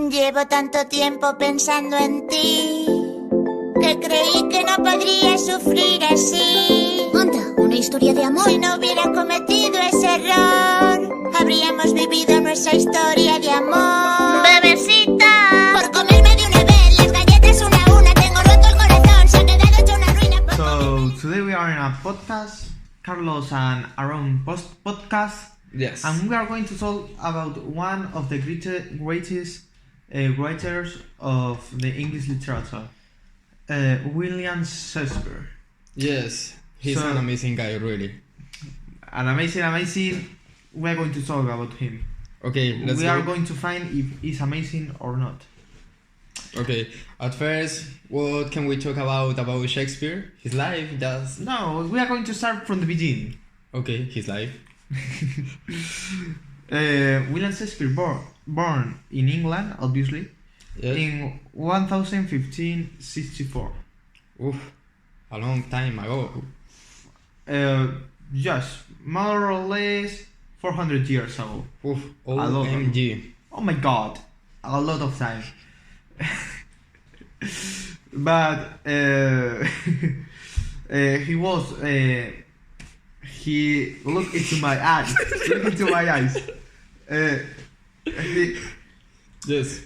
Llevo tanto tiempo pensando en ti que creí que no podría sufrir así. Anda, una historia de amor. Si no hubiera cometido ese error, habríamos vivido nuestra historia de amor. Bebecita, por comerme de una vez las galletas una a una, tengo roto el corazón, se ha quedado hecho una ruina. So today we are in a podcast, Carlos and Aaron podcast. Yes. And we are going to talk about one of the greatest writers of the English literature, William Shakespeare. Yes, he's an amazing guy, really. An amazing. We are going to talk about him. Okay, let's we go. are going to find if he's amazing or not. Okay, at first, what can we talk about Shakespeare? His life, just... No, we are going to start from the beginning. Okay, his life. William Shakespeare born in England, obviously, Yes. in 1564. Oof, a long time ago. Just more or less 400 years ago. Oof, lot. OMG. Oh my god, a lot of time. But he looked into my eyes. Look into my eyes. Yes.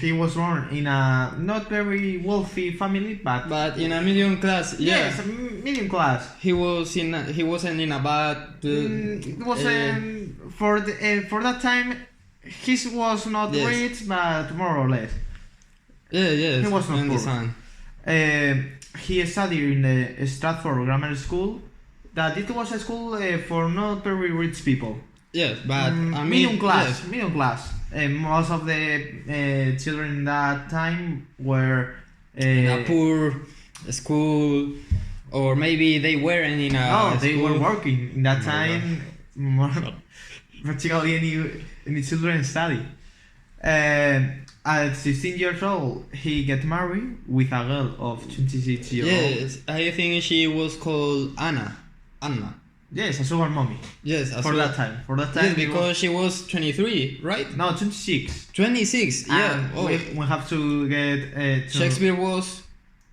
He was born in a not very wealthy family, But in a medium class, yeah. yes, medium class. He wasn't in a bad... It wasn't for that time. He was not Yes. rich, but more or less. yes, He was not I poor. understand. He studied in the Stratford Grammar School. That it was a school for not very rich people. Yes, but I mean... Medium class. yes. Medium class. Most of the children in that time were In a poor school, or maybe they weren't in a no, they school. were working in that Oh my time. More, practically any children study. At 16 years old, he get married with a girl of 26 years old. Yes, I think she was called Anna. Yes, a sugar mommy. Yes, as For well. that time. For that time. Yes, it because was, she was 23, right? no, 26. 26, yeah. And Oh, we have to get to Shakespeare was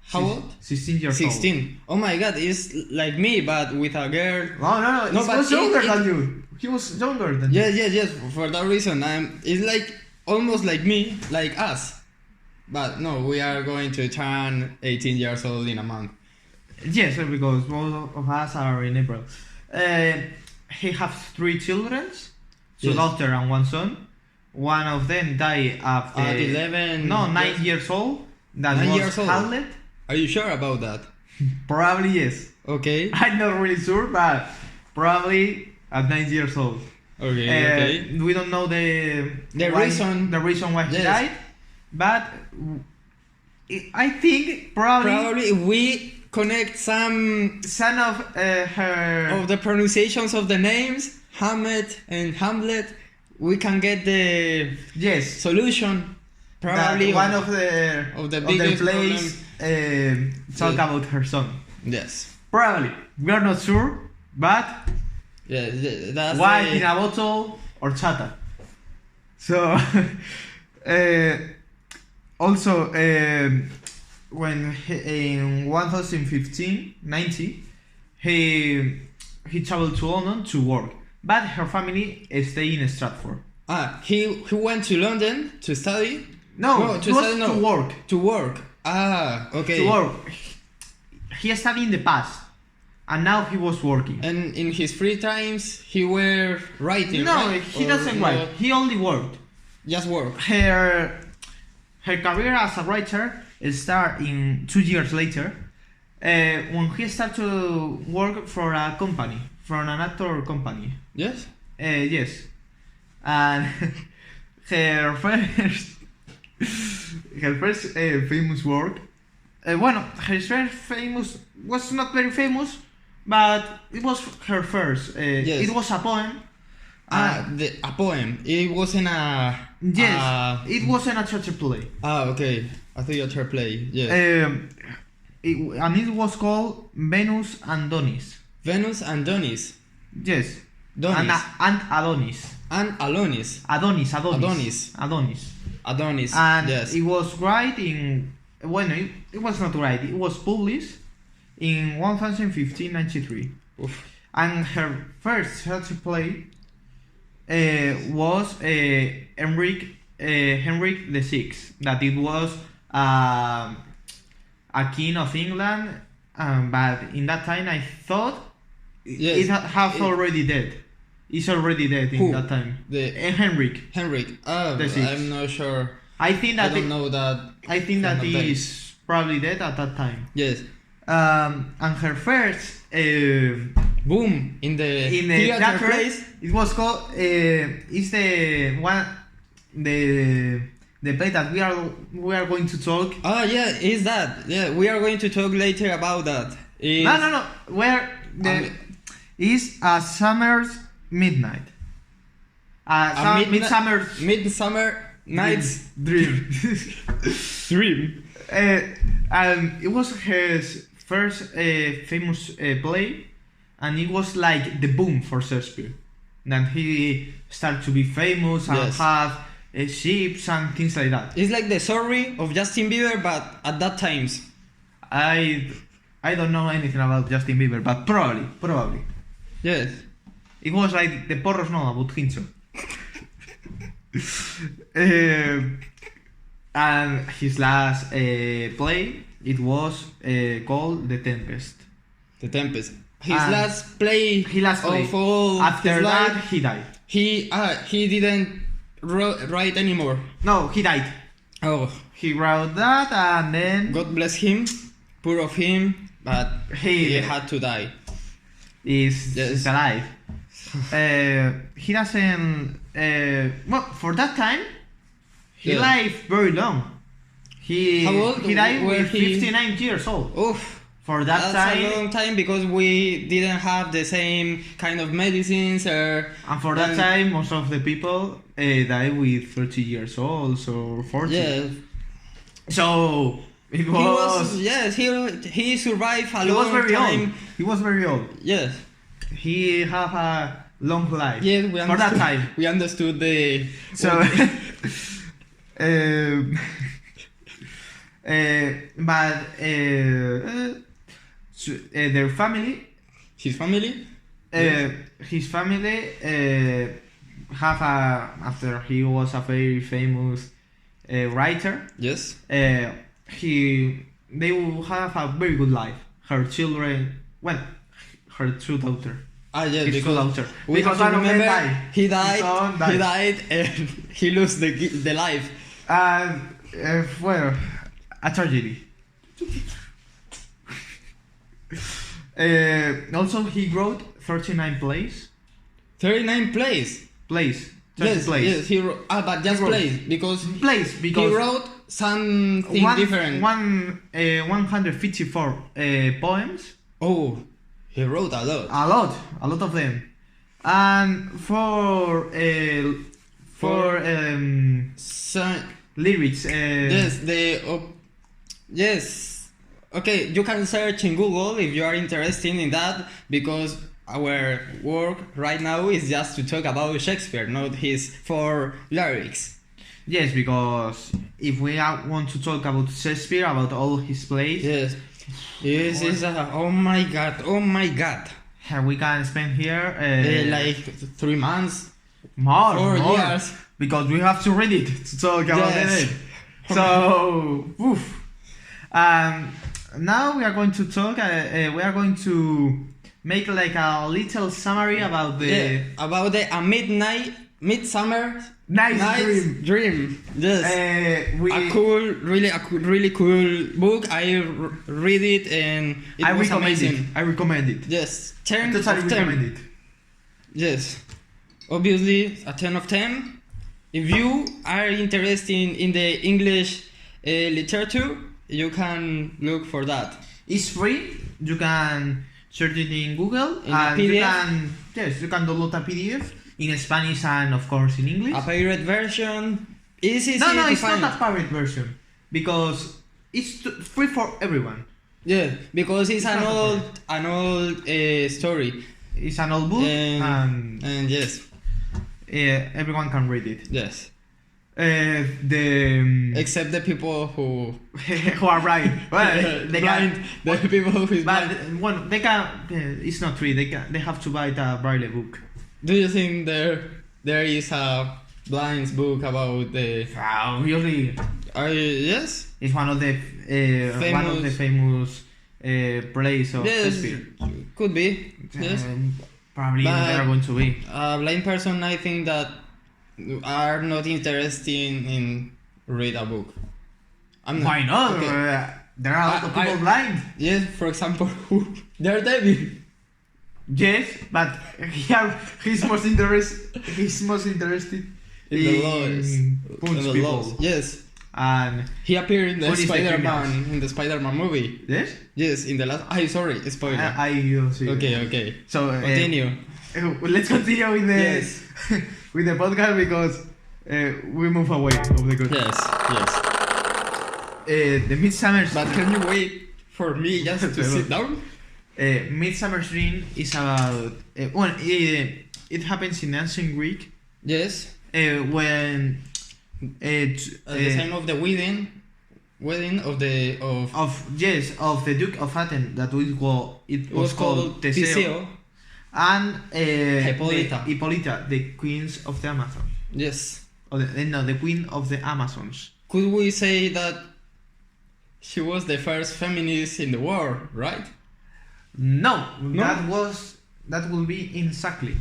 how old? 16 years 16. Oh my god, it's like me, but with a girl. old. No, No, he but was younger it- than you. He was younger than you. Yes. For that reason, it's like almost like me, like us. But no, we are going to turn 18 years old in a month. Yes, because most of us are in April. He has 3 children, 2 Yes. daughters and 1 son. One of them died after At 11. No, 9 yes. years old. That 9 was years old. Hamlet. Are you sure about that? Probably yes. Okay. I'm not really sure, but probably at 9 years old. Okay. We don't know the reason why he Yes. died, but I think Probably we connect some son of her of the pronunciations of the names, Hamlet and Hamlet. We can get the yes solution. Probably that one of the the biggest plays talk Yeah. about her son. Yes. Probably we are not sure, but Yeah, that's wine the- in a bottle or chata. So also when in 1915 he traveled to London to work, but her family stayed in Stratford. He went to London to study. No, to it was study, no. to work. To work. Okay. To work. He studied in the past, and now he was working. And in his free times, he were writing. No, right? he Or doesn't no, write. He only worked. Just work. Her career as a writer started in 2 years later when he started to work for a company, for an actor company. Yes. Yes, and her first famous work. Her first famous was not very famous, but it was her first. Yes. It was a poem. A poem. It wasn't a. Yes, it wasn't a theater play. Okay. A theater play. Yes. And it was called Venus and Adonis. Venus and Donis. Yes. Donis. And Adonis. and Adonis. Adonis. And yes. it was right in it was not right. It was published in 1593. Oof. And her first theatre play was Henrik VI. That it was a king of England, but in that time I thought Yes. already dead. It's already dead in that time. Henrik. Oh, The sixth. I'm not sure. I think that I don't know that. I think that kind of he is probably dead at that time. Yes. And her first Boom in the theater place. it was called is the one the play that we are going to talk. Oh yeah, is that? Yeah, we are going to talk later about that. No. Where is a summer's midnight. Midsummer Night's Dream. Dream. And it was his first famous play, and it was like the boom for Shakespeare. Then he started to be famous and Yes. have ships and things like that. It's like the story of Justin Bieber, but at that times. I don't know anything about Justin Bieber, but probably. Yes. It was like the Porros no about Hincho. And his last play, it was called The Tempest. The Tempest. His And last play. Of all After his that, life, he died. he didn't write anymore. No, he died. Oh, He wrote that, and then God bless him. Poor of him, but he had to die. is Yes. alive. He doesn't. Well, for that time, he Yeah. lived very long. How old He died were with he? 59 years old. Oof. For that That's time, a long time because we didn't have the same kind of medicines or. and for that and- time, most of the people died with 30 years old or 40. Yeah. So it He was. yes, he survived a He was long very time. old. He was very old. Yes. He have a long life. Yes, we for understood. that time. We understood the. So, but their family, His family. his family have after he was a very famous writer. Yes. They will have a very good life. Her children, her true daughter. Ah, yes, His because daughter. we Because have to one of them remember died. he His died. son He died, and he lost the life. Well, a tragedy. Also, he wrote 39 plays. 39 plays. Plays. Yes, plays. yes. He wrote, but just He wrote- plays because Plays because he wrote something different. 154 poems. Oh, he wrote a lot. A lot of them. And for So, lyrics. yes. Okay, you can search in Google if you are interested in that because our work right now is just to talk about Shakespeare, not his 4 lyrics. Yes, because if we want to talk about Shakespeare, about all his plays, Yes. This is oh my god. we can spend here Like 3 months. more 4 years. because we have to read it to talk about Yes. it. So, now we are going to talk. We are going to make like a little summary about the About the Midsummer Night's Dream. Yes. we a really cool book. I read it and it I was recommend amazing. it. I recommend it. Yes, I 10 totally of 10. recommend it. Yes, obviously a 10 of 10. If you are interested in the English literature, you can look for that. It's free. You can search it in Google In a and PDF? you can download a PDF in Spanish and of course in English. A pirate version. It's easy No, to it's find. not a pirate version because it's free for everyone. Yeah, because it's It's an not a old story. It's an old book And yes, everyone can read it. Yes. Except the people who who are blind. Well, they blind. can. The people who is But blind. well, they can. It's not free. They have to buy the Braille book. Do you think there is a blinds book about the? Obviously, Yes. it's one of the famous plays of Shakespeare. Could be. Yes. Probably But- they are going to be. A blind person, I think that are not interested in read a book. I'm not. Why not? Okay. There are a lot of people blind. Yes, for example, they're David. Yes, but he's most interested. He's most interested In the laws. punch In the people. laws. Yes. And He appeared in the What is the Spider-Man movie. yes, Yes, in the last. Sorry, spoiler. I see. Okay. So Continue. Let's continue with the Yes. with the podcast because we move away of the good. Yes. The Midsummer's But can you wait for me just to sit down? Midsummer's Dream is about it happens in ancient Greek Yes. when At the time of the wedding of the of the Duke of Athens that was called Teseo and Hippolyta, the queens of the Amazon. Yes. The queen of the Amazons. Could we say that she was the first feminist in the world, right? No, No? that will be exactly.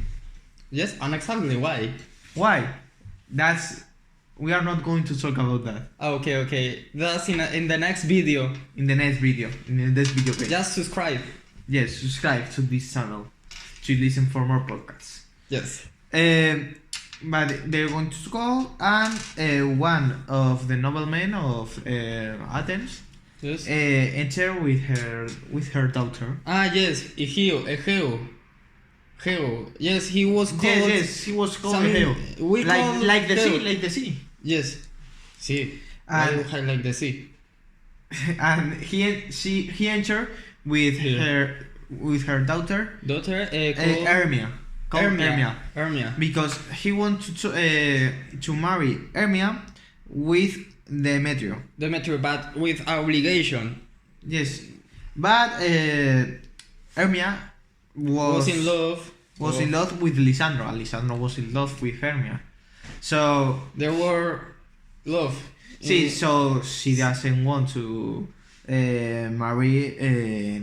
Yes, and exactly why? Why? We are not going to talk about that Okay. That's in the next video. in the next video. In this video page. Just subscribe. Yes, subscribe to this channel to listen for more podcasts. Yes. But they're going to school, and one of the noblemen of Athens Yes. enter with her daughter. Yes, Egeo. Yes, he was called. Yes, he was called Some- Heo. we call Like the sea, Heo. like the sea. Yes. See. And- I like the sea. And he entered with Yeah. her daughter Daughter Hermia. Called Hermia. Because he wanted to marry Hermia with Demetrio. Demetrio, but with obligation. Yes, but Hermia was in love. in love with Lisandro, and Lisandro was in love with Hermia. So There were love. so she doesn't want to marry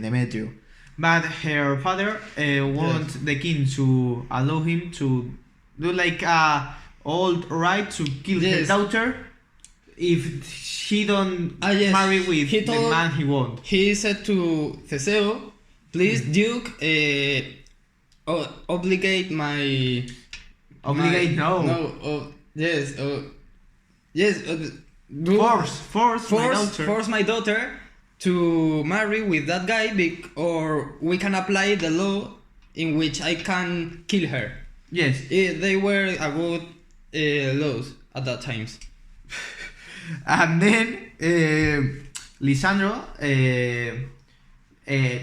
Demetrio, but her father wants the king to allow him to do like a old right to kill her Yes. daughter if she don't Yes. marry with He the told- man he wants. He said to Teseo, "Please, Duke, obligate my." Obligate, no. Yes. Yes. Force my daughter to marry with that guy, or we can apply the law in which I can kill her. Yes. They were a good laws at that times. And then Lisandro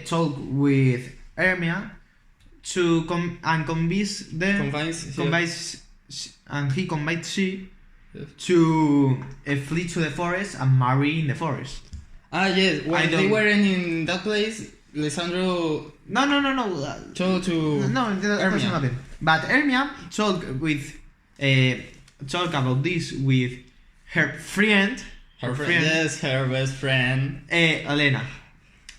talked with Hermia to convince them. And he convinced she to flee to the forest and marry in the forest. Yes. When they weren't in that place, Lisandro No. told to No, that doesn't Hermia. happen. But Hermia talked about this with her friend. Yes, her best friend. Elena.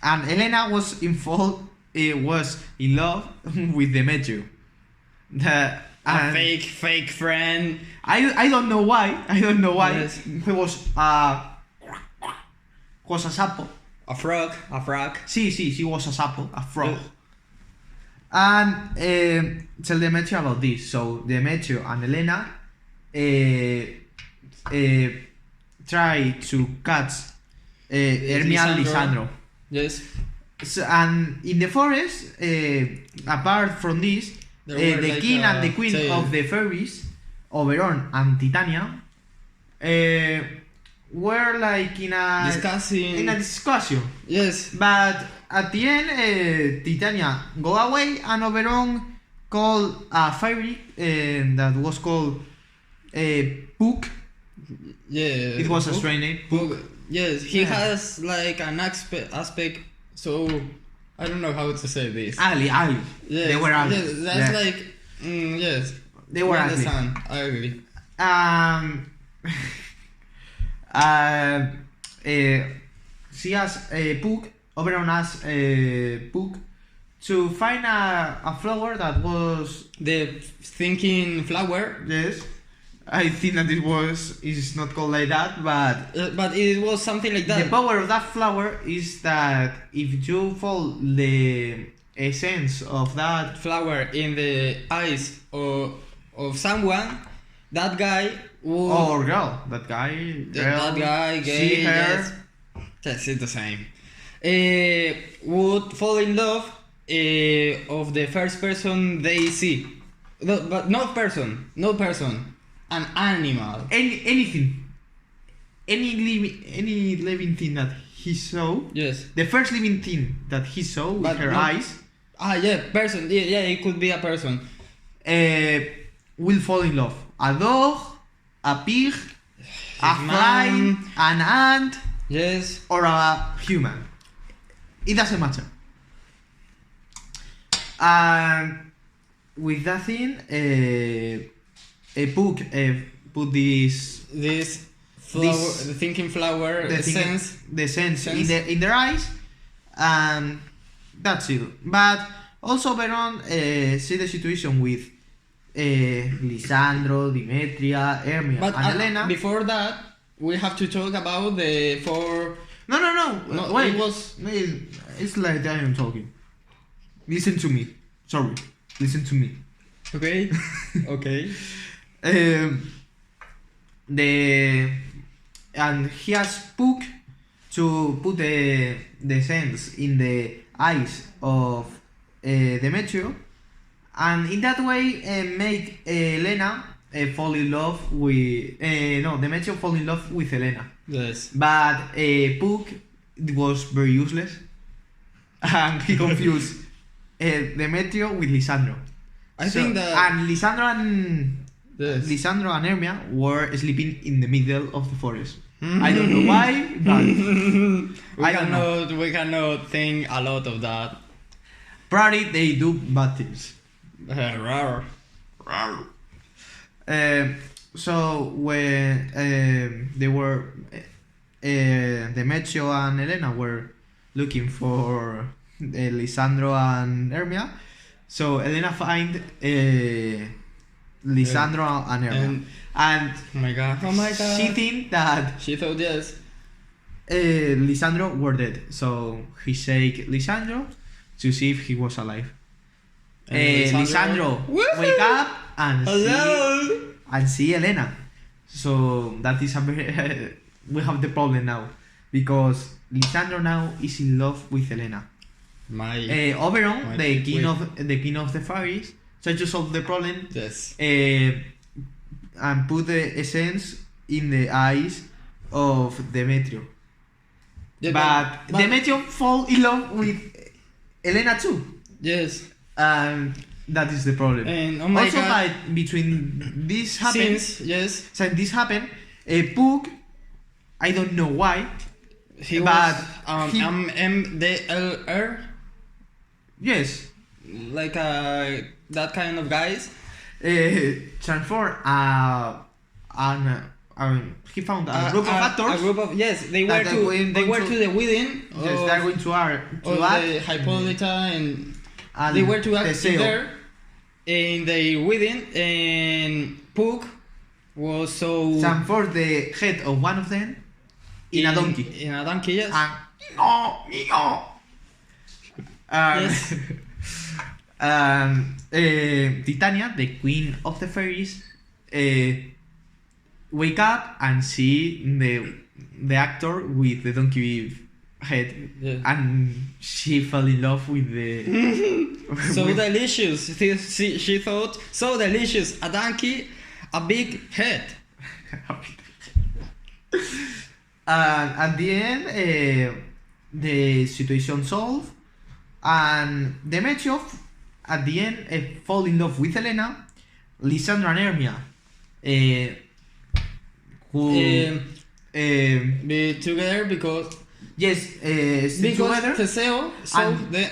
And Elena was involved. Was in love with Demetrio. A fake friend. I don't know why. Yes. He was a sapo. A frog. She was a sapo, a frog. And tell Demetrio about this. So Demetrio and Elena try to catch Hermia and Lisandro. Yes. So, and in the forest, apart from this, There were the like king and the a queen tale. of the fairies, Airon and Titania, were like in a discussion. Yes. But at the end, Titania go away and Airon called a fairy that was called Puck. Yeah. It was a strange name. Puck. Yes, he Yeah. has like an aspect. So I don't know how to say this. Ugly. Yes, They were ugly. Yes, that's Yeah. like yes. They were You ugly. understand. I agree. She asked Puck, Oberon asked Puck to find a flower that was, The thinking flower, yes, I think that is not called like that, but it was something like that. the power of that flower is that if you fall the essence of that, Flower in the eyes of someone, that guy would. or girl, that guy, That guy, gay, see her, yes. Yes, it's the same. Would fall in love of the first person they see. No, but no person, an animal. anything, any living thing that he saw, Yes. the first living thing that he saw with But her no- eyes, Yeah, person. Yeah, it could be a person. will fall in love. A dog, a pig, a fly, man. an ant, Yes. or a human. It doesn't matter. And with that thing, a book put This flower, This- the thinking flower, the thing- sense. the sense Sense. in their eyes, and that's it. But also Veron see the situation with Lisandro, Demetria, Hermia, But and Elena. before that, we have to talk about the four. No. No, Wait, it was- it's like I am talking. Listen to me. Sorry. Listen to me. Okay. Okay. And he has Puck to put the sense in the eyes of Demetrio, and in that way make Elena fall in love with Demetrio fall in love with Elena. Yes. But Puck was very useless, and he confused Demetrio with Lisandro. I think that. and Lisandro and Yes. Lisandro and Hermia were sleeping in the middle of the forest. I don't know why, but I don't know. We cannot think a lot of that. Probably they do bad things. Rar. So when they were, Demetrio and Elena were looking for Lisandro and Hermia, so Elena find Lisandro and Hermia, and Oh my god. she think that She thought yes. Lisandro were dead, so he shake Lisandro to see if he was alive. And Lisandro Woohoo! wake up and Hello. see Elena. So that is a very we have the problem now, because Lisandro now is in love with Elena. My. Oberon, My the king wait. of the fairies, tried to solve the problem Yes. and put the essence in the eyes of Demetrio. Yeah, But Demetrio fall in love with Elena too, Yes. and that is the problem. And oh my Also, god. like between this happened, Since this happened, Puck, I don't know why. he But was he- MDLR, Yes, like that kind of guys. transform he found a group of actors. A group of yes, they were that to going they were to- to the wedding Yes, they're going to act. of the Hippolyta, and and they were to act Teseo. there in the wedding, and Puck was so Transform the head of one of them in a donkey. In a donkey, yes. And no. Yes. Titania, the queen of the fairies, wake up and see the actor with the donkey head, Yeah. and she fell in love with the So with- delicious. She thought, so delicious. A donkey, a big head. And at the end, the situation solved, and Demetrio at the end fall in love with Elena, Lysandra and Hermia, who Be together because stick together. Teseo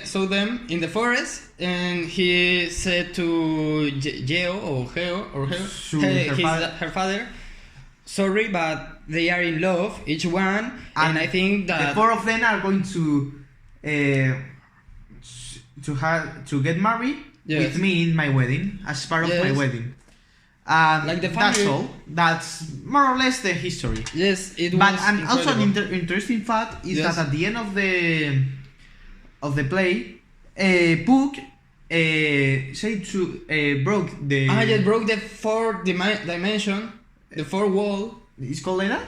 saw them in the forest, and he said to Geo or To her father, sorry, but they are in love, each one, and I think that the four of them are going to get married with me in my wedding, as part of my wedding. Like the that's family. all. That's more or less the history. yes, it But was and also an incredible. interesting fact is Yes. that at the end of the play, Puck said to broke the. Just broke the fourth dimension, the fourth wall. It's called like that.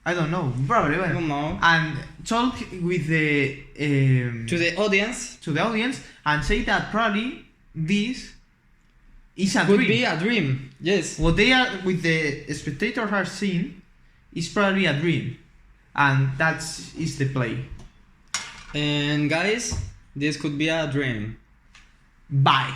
I don't know. Probably. I don't know. And talk with the To the audience, to the audience and say that probably this is a could dream. be a dream. Yes. What they are with the spectators are seeing is probably a dream, and that is the play. And guys, this could be a dream. Bye.